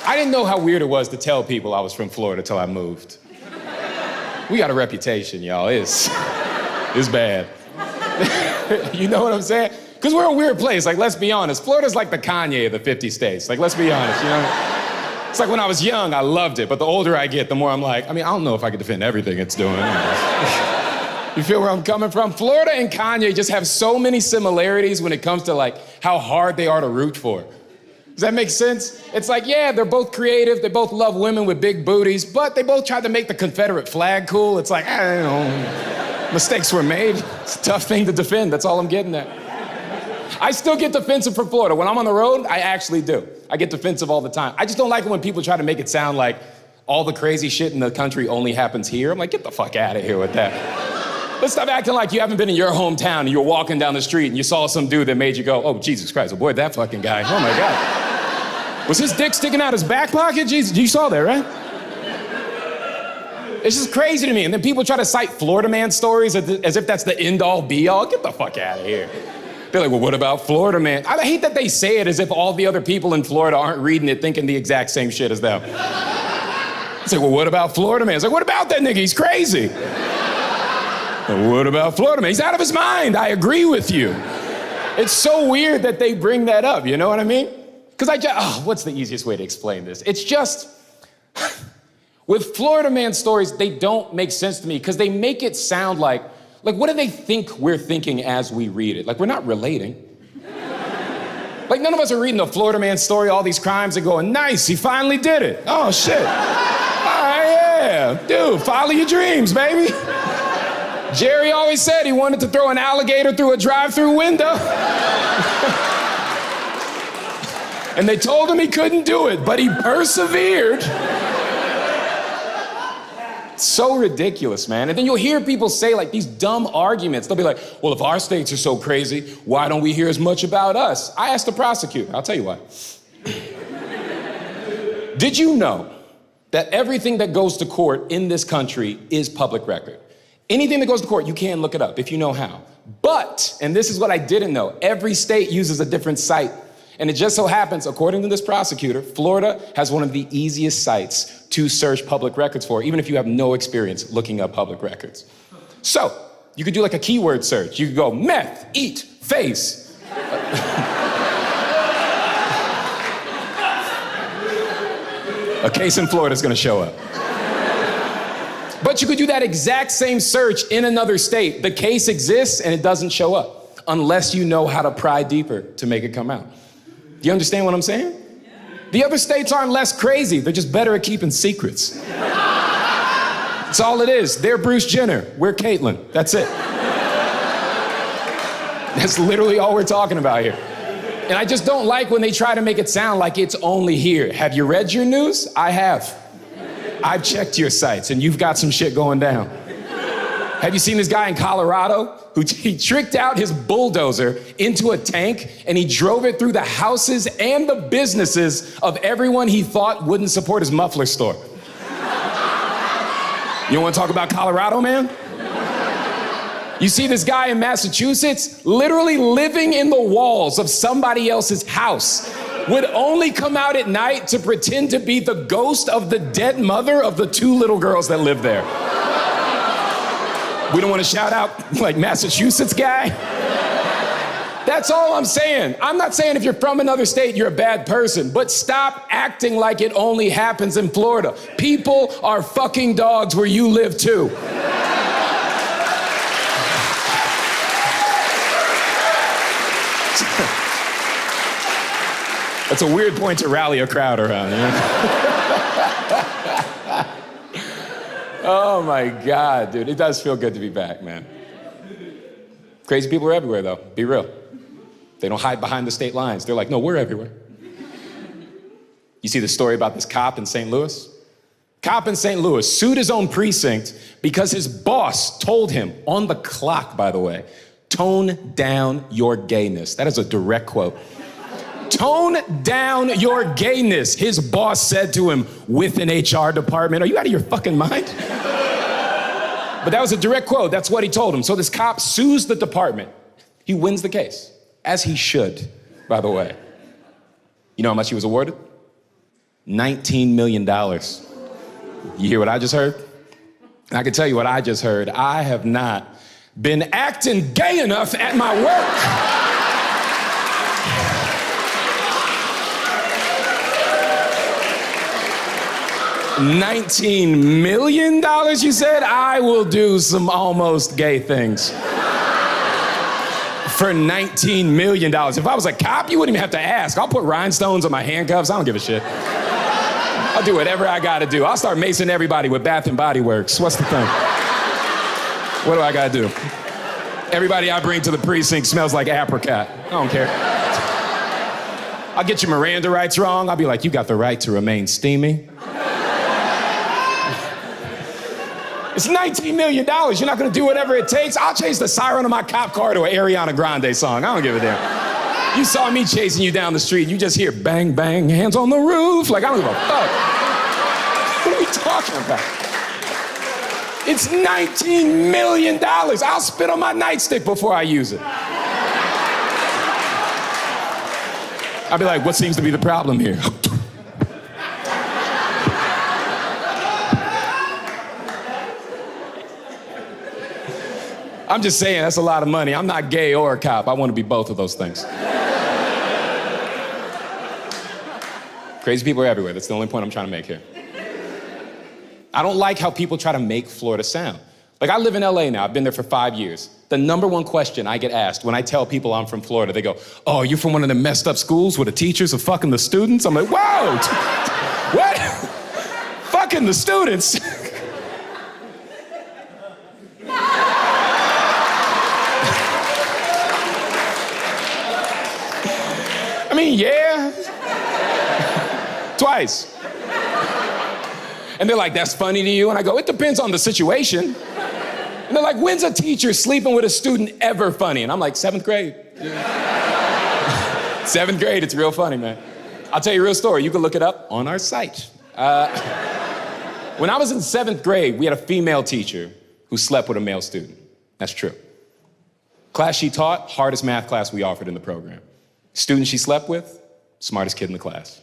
I didn't know how weird it was to tell people I was from Florida till I moved. We got a reputation, y'all. It's bad. You know what I'm saying? Because we're a weird place. Like, let's be honest. Florida's like the Kanye of the 50 states. Like, let's be honest, you know? It's like when I was young, I loved it. But the older I get, the more I'm like, I don't know if I can defend everything it's doing. You feel where I'm coming from? Florida and Kanye just have so many similarities when it comes to like how hard they are to root for. Does that make sense? It's like, yeah, they're both creative. They both love women with big booties, but they both tried to make the Confederate flag cool. It's like, I don't know. Mistakes were made. It's a tough thing to defend. That's all I'm getting at. I still get defensive for Florida. When I'm on the road, I actually do. I get defensive all the time. I just don't like it when people try to make it sound like all the crazy shit in the country only happens here. I'm like, get the fuck out of here with that. Let's stop acting like you haven't been in your hometown and you were walking down the street and you saw some dude that made you go, oh, Jesus Christ, avoid that fucking guy. Oh, my God. Was his dick sticking out his back pocket? Jesus, you saw that, right? It's just crazy to me. And then people try to cite Florida man stories as if that's the end-all, be-all. Get the fuck out of here. They're like, well, what about Florida man? I hate that they say it as if all the other people in Florida aren't reading it thinking the exact same shit as them. It's like, well, what about Florida man? It's like, what about that nigga? He's crazy. Well, what about Florida man? He's out of his mind. I agree with you. It's so weird that they bring that up, you know what I mean? Because what's the easiest way to explain this? It's just, with Florida man stories, they don't make sense to me because they make it sound like what do they think we're thinking as we read it? Like, we're not relating. Like, none of us are reading the Florida man story, all these crimes, and going, nice, he finally did it. Oh, shit. All right, yeah. Dude, follow your dreams, baby. Jerry always said he wanted to throw an alligator through a drive-through window. And they told him he couldn't do it, but he persevered. So ridiculous, man. And then you'll hear people say like these dumb arguments. They'll be like, well, if our states are so crazy, why don't we hear as much about us? I asked the prosecutor. I'll tell you why. Did you know that everything that goes to court in this country is public record? Anything that goes to court, you can look it up if you know how. But, and this is what I didn't know, every state uses a different site. And it just so happens, according to this prosecutor, Florida has one of the easiest sites to search public records for, even if you have no experience looking up public records. So, you could do like a keyword search. You could go, meth, eat, face. A case in Florida is gonna show up. But you could do that exact same search in another state. The case exists and it doesn't show up unless you know how to pry deeper to make it come out. Do you understand what I'm saying? The other states aren't less crazy. They're just better at keeping secrets. That's all it is. They're Bruce Jenner. We're Caitlyn. That's it. That's literally all we're talking about here. And I just don't like when they try to make it sound like it's only here. Have you read your news? I have. I've checked your sites and you've got some shit going down. Have you seen this guy in Colorado who he tricked out his bulldozer into a tank and he drove it through the houses and the businesses of everyone he thought wouldn't support his muffler store? You don't want to talk about Colorado, man? You see this guy in Massachusetts literally living in the walls of somebody else's house, would only come out at night to pretend to be the ghost of the dead mother of the 2 little girls that live there. We don't want to shout out like Massachusetts guy. That's all I'm saying. I'm not saying if you're from another state, you're a bad person, but stop acting like it only happens in Florida. People are fucking dogs where you live too. That's a weird point to rally a crowd around. You know? Oh my God, dude. It does feel good to be back, man. Crazy people are everywhere, though. Be real. They don't hide behind the state lines. They're like, no, we're everywhere. You see the story about this cop in St. Louis? Cop in St. Louis sued his own precinct because his boss told him, on the clock, by the way, tone down your gayness. That is a direct quote. Tone down your gayness, his boss said to him with an HR department. Are you out of your fucking mind? But that was a direct quote. That's what he told him. So this cop sues the department. He wins the case, as he should, by the way. You know how much he was awarded? $19 million. You hear what I just heard? I can tell you what I just heard. I have not been acting gay enough at my work. $19 million, you said? I will do some almost gay things for $19 million. If I was a cop, you wouldn't even have to ask. I'll put rhinestones on my handcuffs. I don't give a shit. I'll do whatever I gotta do. I'll start macing everybody with Bath and Body Works. What's the thing? What do I gotta do? Everybody I bring to the precinct smells like apricot. I don't care. I'll get your Miranda rights wrong. I'll be like, you got the right to remain steamy. It's $19 million. You're not gonna do whatever it takes. I'll change the siren of my cop car to an Ariana Grande song. I don't give a damn. You saw me chasing you down the street. You just hear bang, bang, hands on the roof. Like, I don't give a fuck. What are we talking about? It's $19 million. I'll spit on my nightstick before I use it. I'll be like, what seems to be the problem here? I'm just saying, that's a lot of money. I'm not gay or a cop. I want to be both of those things. Crazy people are everywhere. That's the only point I'm trying to make here. I don't like how people try to make Florida sound. Like, I live in LA now. I've been there for 5 years. The number one question I get asked when I tell people I'm from Florida, they go, oh, you're from one of the messed up schools where the teachers are fucking the students? I'm like, whoa! What? Fucking the students? I mean, yeah. Twice. And they're like, that's funny to you? And I go, it depends on the situation. And they're like, when's a teacher sleeping with a student ever funny? And I'm like, 7th grade. Yeah. 7th grade, it's real funny, man. I'll tell you a real story. You can look it up on our site. When I was in 7th grade, we had a female teacher who slept with a male student. That's true. Class she taught, hardest math class we offered in the program. Student she slept with, smartest kid in the class.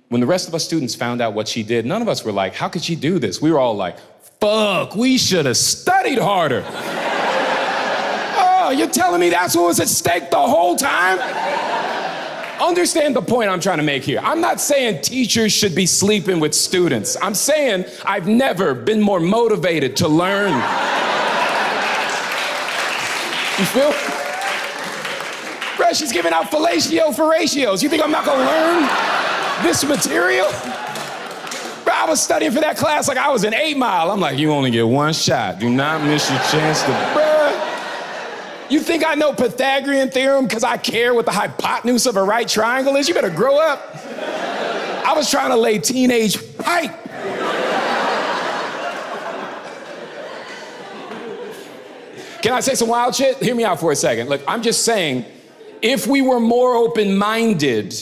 When the rest of us students found out what she did, none of us were like, how could she do this? We were all like, fuck, we should have studied harder. Oh, you're telling me that's what was at stake the whole time? Understand the point I'm trying to make here. I'm not saying teachers should be sleeping with students. I'm saying I've never been more motivated to learn. You feel? Bruh, she's giving out fellatio for ratios. You think I'm not gonna learn this material? Bro, I was studying for that class like I was in 8 Mile. I'm like, you only get one shot. Do not miss your chance to, bruh. You think I know Pythagorean theorem because I care what the hypotenuse of a right triangle is? You better grow up. I was trying to lay teenage pipe. Can I say some wild shit? Hear me out for a second. Look, I'm just saying, if we were more open-minded,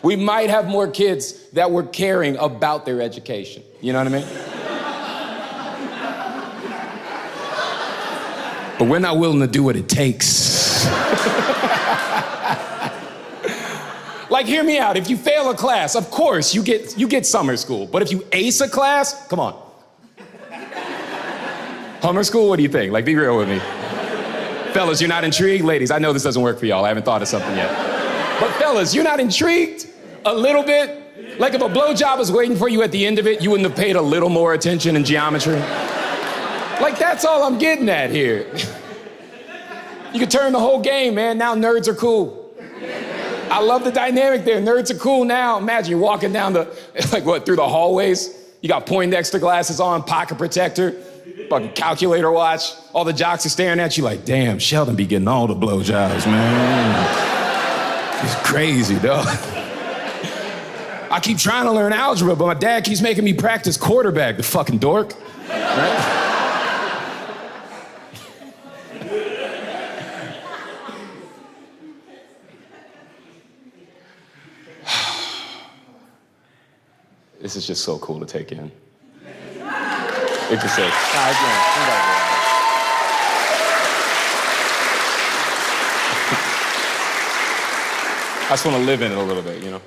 we might have more kids that were caring about their education. You know what I mean? But we're not willing to do what it takes. Like, hear me out. If you fail a class, of course, you get summer school. But if you ace a class, come on. Summer school, what do you think? Like, be real with me. Fellas, you're not intrigued? Ladies, I know this doesn't work for y'all. I haven't thought of something yet. But fellas, you're not intrigued? A little bit? Like, if a blowjob was waiting for you at the end of it, you wouldn't have paid a little more attention in geometry? Like, that's all I'm getting at here. You could turn the whole game, man. Now nerds are cool. I love the dynamic there. Nerds are cool now. Imagine you're walking down through the hallways. You got Poindexter glasses on, pocket protector, fucking calculator watch. All the jocks are staring at you like, damn, Sheldon be getting all the blowjobs, man. It's crazy, dog. I keep trying to learn algebra, but my dad keeps making me practice quarterback, the fucking dork. Right? This is just so cool to take in. It just says, I just want to live in it a little bit, you know?